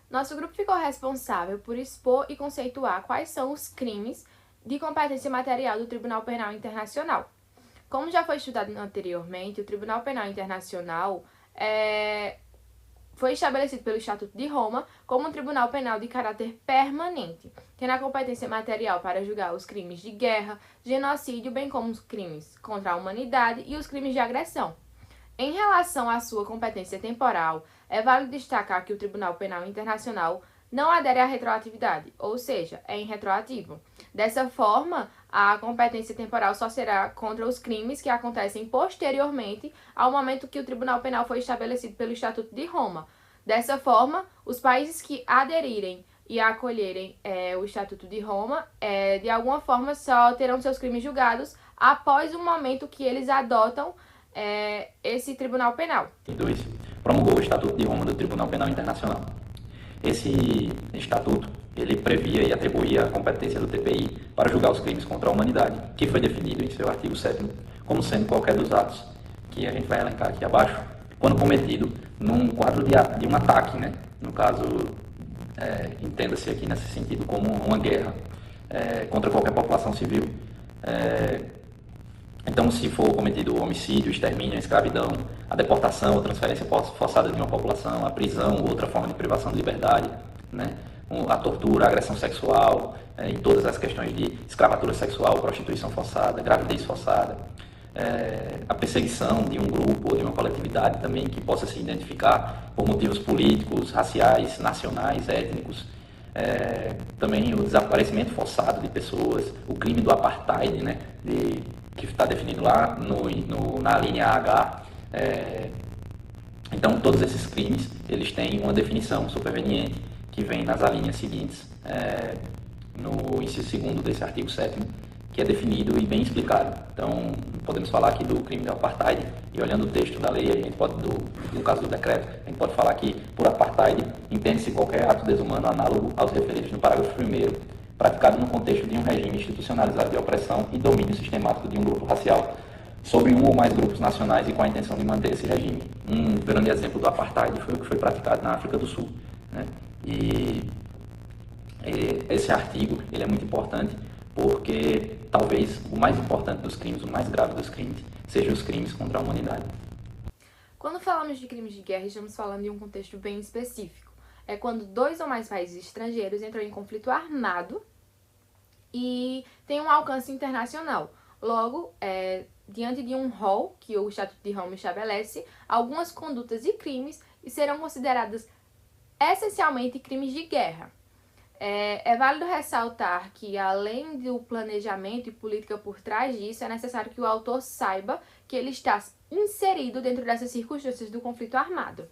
Nosso grupo ficou responsável por expor e conceituar quais são os crimes de competência material do Tribunal Penal Internacional. Como já foi estudado anteriormente, o Tribunal Penal Internacional foi estabelecido pelo Estatuto de Roma como um tribunal penal de caráter permanente, tendo a competência material para julgar os crimes de guerra, genocídio, bem como os crimes contra a humanidade e os crimes de agressão. Em relação à sua competência temporal, é válido destacar que o Tribunal Penal Internacional não adere à retroatividade, ou seja, é irretroativo. Dessa forma, a competência temporal só será contra os crimes que acontecem posteriormente ao momento que o Tribunal Penal foi estabelecido pelo Estatuto de Roma. Dessa forma, os países que aderirem e acolherem o Estatuto de Roma, de alguma forma, só terão seus crimes julgados após o momento que eles adotam esse Tribunal Penal. 2. Promulgou o Estatuto de Roma do Tribunal Penal Internacional. Esse estatuto, ele previa e atribuía a competência do TPI para julgar os crimes contra a humanidade, que foi definido em seu artigo 7º como sendo qualquer dos atos que a gente vai elencar aqui abaixo, quando cometido num quadro de um ataque, né? No caso, entenda-se aqui nesse sentido como uma guerra contra qualquer população civil. Então, se for cometido o homicídio, o extermínio, a escravidão, a deportação ou transferência forçada de uma população, a prisão ou outra forma de privação de liberdade, né? A tortura, a agressão sexual, em todas as questões de escravatura sexual, prostituição forçada, gravidez forçada, a perseguição de um grupo ou de uma coletividade também que possa se identificar por motivos políticos, raciais, nacionais, étnicos, também o desaparecimento forçado de pessoas, o crime do apartheid, né, que está definido lá na linha H. Então, todos esses crimes, eles têm uma definição superveniente que vem nas alíneas seguintes, no inciso 2º desse artigo 7º, que é definido e bem explicado. Então, podemos falar aqui do crime do apartheid, e olhando o texto da lei, a gente pode, no caso do decreto, a gente pode falar que, por apartheid, entende-se qualquer ato desumano análogo aos referidos no parágrafo 1º, praticado no contexto de um regime institucionalizado de opressão e domínio sistemático de um grupo racial sobre um ou mais grupos nacionais e com a intenção de manter esse regime. Um grande exemplo do apartheid foi o que foi praticado na África do Sul, né? E esse artigo, ele é muito importante porque talvez o mais importante dos crimes, o mais grave dos crimes, sejam os crimes contra a humanidade. Quando falamos de crimes de guerra, estamos falando de um contexto bem específico. É quando 2 ou mais países estrangeiros entram em conflito armado e tem um alcance internacional. Logo, diante de um rol que o Estatuto de Roma estabelece, algumas condutas e crimes serão consideradas essencialmente crimes de guerra. É válido ressaltar que, além do planejamento e política por trás disso, é necessário que o autor saiba que ele está inserido dentro dessas circunstâncias do conflito armado.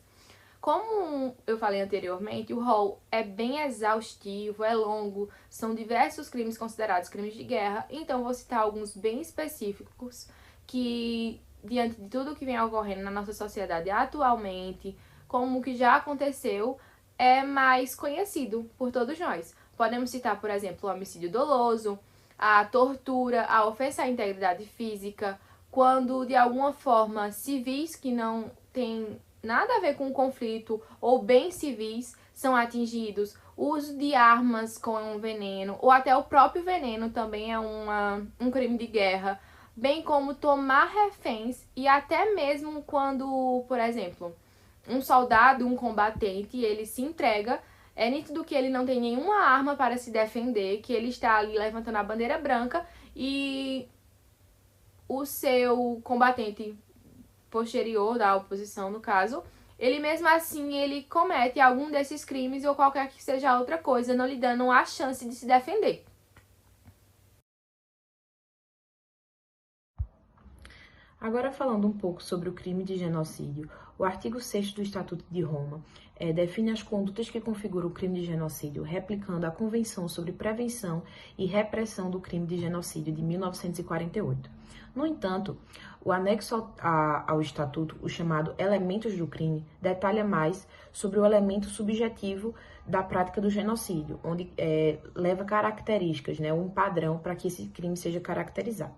Como eu falei anteriormente, o rol é bem exaustivo, é longo, são diversos crimes considerados crimes de guerra, então vou citar alguns bem específicos que, diante de tudo que vem ocorrendo na nossa sociedade atualmente, como o que já aconteceu, é mais conhecido por todos nós. Podemos citar, por exemplo, o homicídio doloso, a tortura, a ofensa à integridade física, quando, de alguma forma, civis que não têm nada a ver com o conflito ou bens civis são atingidos, o uso de armas com veneno, ou até o próprio veneno também é um crime de guerra, bem como tomar reféns e até mesmo quando, por exemplo, um soldado, um combatente, ele se entrega, é nítido que ele não tem nenhuma arma para se defender, que ele está ali levantando a bandeira branca e o seu combatente posterior da oposição, no caso, ele mesmo assim ele comete algum desses crimes ou qualquer que seja outra coisa, não lhe dando a chance de se defender. Agora, falando um pouco sobre o crime de genocídio, o artigo 6º do Estatuto de Roma define as condutas que configuram o crime de genocídio, replicando a Convenção sobre Prevenção e Repressão do Crime de Genocídio de 1948. No entanto, o anexo ao Estatuto, o chamado Elementos do Crime, detalha mais sobre o elemento subjetivo da prática do genocídio, onde leva características, um padrão para que esse crime seja caracterizado.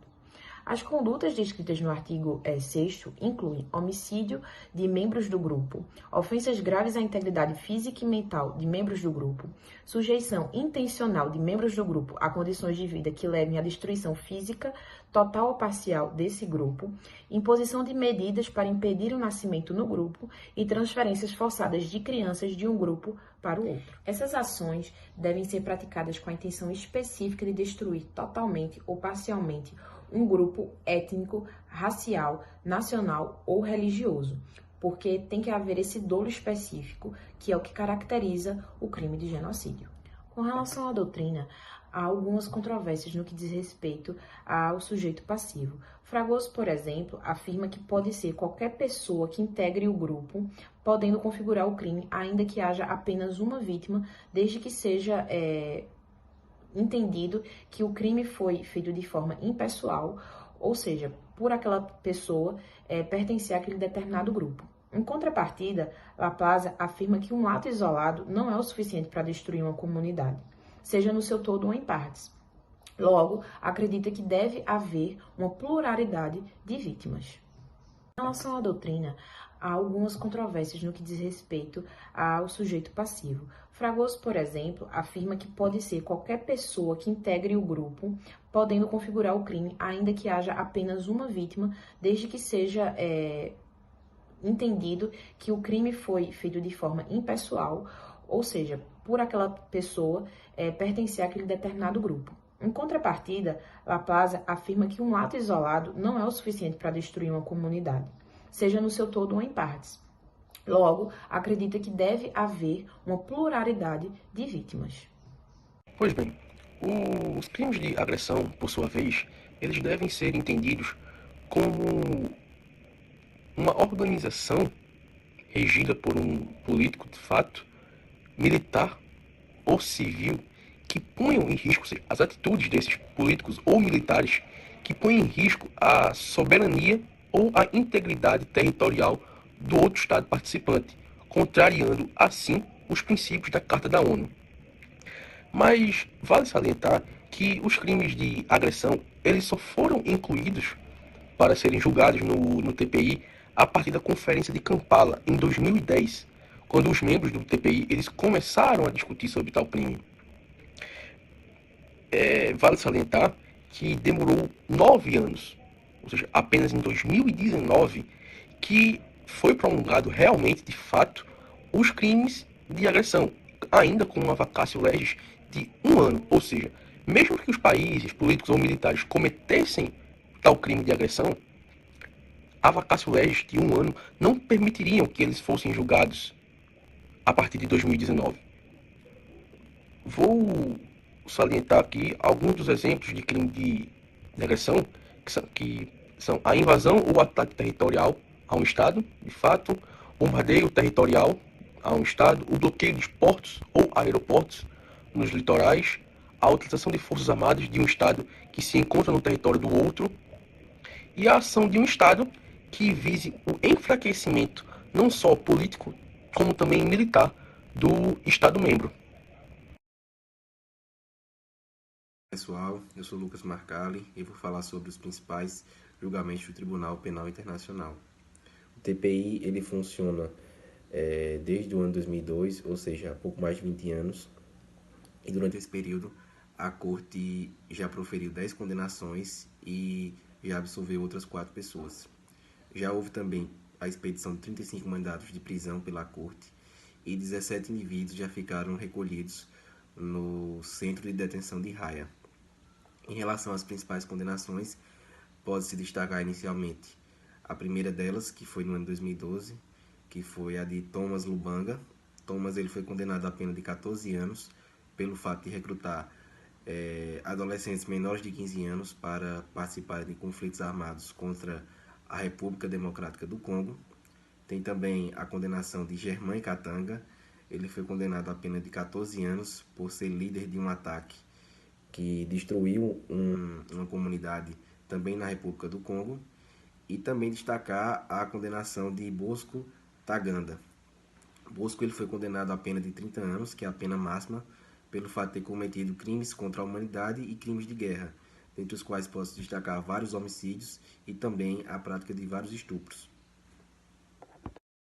As condutas descritas no artigo 6º incluem homicídio de membros do grupo, ofensas graves à integridade física e mental de membros do grupo, sujeição intencional de membros do grupo a condições de vida que levem à destruição física, total ou parcial desse grupo, imposição de medidas para impedir o nascimento no grupo e transferências forçadas de crianças de um grupo para o outro. Essas ações devem ser praticadas com a intenção específica de destruir totalmente ou parcialmente um grupo étnico, racial, nacional ou religioso, porque tem que haver esse dolo específico, que é o que caracteriza o crime de genocídio. Com relação à doutrina, há algumas controvérsias no que diz respeito ao sujeito passivo. Fragoso, por exemplo, afirma que pode ser qualquer pessoa que integre o grupo, podendo configurar o crime, ainda que haja apenas uma vítima, desde que seja entendido que o crime foi feito de forma impessoal, ou seja, por aquela pessoa pertencer àquele determinado grupo. Em contrapartida, Laplace afirma que um ato isolado não é o suficiente para destruir uma comunidade, seja no seu todo ou em partes. Logo, acredita que deve haver uma pluralidade de vítimas. Em relação à doutrina, há algumas controvérsias no que diz respeito ao sujeito passivo. Fragoso, por exemplo, afirma que pode ser qualquer pessoa que integre o grupo, podendo configurar o crime, ainda que haja apenas uma vítima, desde que seja entendido que o crime foi feito de forma impessoal, ou seja, por aquela pessoa pertencer àquele determinado grupo. Em contrapartida, Laplace afirma que um ato isolado não é o suficiente para destruir uma comunidade, seja no seu todo ou em partes. Logo, acredita que deve haver uma pluralidade de vítimas. Pois bem, os crimes de agressão, por sua vez, eles devem ser entendidos como uma organização regida por um político de fato, militar ou civil, que ponham em risco, ou seja, as atitudes desses políticos ou militares que põem em risco a soberania ou a integridade territorial do outro Estado participante, contrariando assim os princípios da Carta da ONU. Mas vale salientar que os crimes de agressão eles só foram incluídos para serem julgados no TPI a partir da Conferência de Kampala, em 2010, quando os membros do TPI eles começaram a discutir sobre tal crime. Vale salientar que demorou 9 anos, ou seja, apenas em 2019, que foi promulgado realmente, de fato, os crimes de agressão, ainda com uma vacatio legis de 1 ano. Ou seja, mesmo que os países, políticos ou militares cometessem tal crime de agressão, a vacatio legis de 1 ano não permitiriam que eles fossem julgados a partir de 2019. Vou salientar aqui alguns dos exemplos de crime de agressão, que são a invasão ou ataque territorial a um Estado, de fato, bombardeio territorial a um Estado, o bloqueio de portos ou aeroportos nos litorais, a utilização de forças armadas de um Estado que se encontra no território do outro, e a ação de um Estado que vise o enfraquecimento não só político, como também militar do Estado-membro. Pessoal, eu sou Lucas Marcali e vou falar sobre os principais julgamentos do Tribunal Penal Internacional. O TPI ele funciona desde o ano 2002, ou seja, há pouco mais de 20 anos, e durante esse período a Corte já proferiu 10 condenações e já absolveu outras 4 pessoas. Já houve também a expedição de 35 mandados de prisão pela Corte e 17 indivíduos já ficaram recolhidos no Centro de Detenção de Raia. Em relação às principais condenações, pode-se destacar inicialmente a primeira delas, que foi no ano 2012, que foi a de Thomas Lubanga. Thomas ele foi condenado à pena de 14 anos pelo fato de recrutar adolescentes menores de 15 anos para participarem de conflitos armados contra a República Democrática do Congo. Tem também a condenação de Germain Katanga. Ele foi condenado à pena de 14 anos por ser líder de um ataque que destruiu uma comunidade também na República do Congo. E também destacar a condenação de Bosco Ntaganda. Bosco ele foi condenado à pena de 30 anos, que é a pena máxima, pelo fato de ter cometido crimes contra a humanidade e crimes de guerra, dentre os quais posso destacar vários homicídios e também a prática de vários estupros.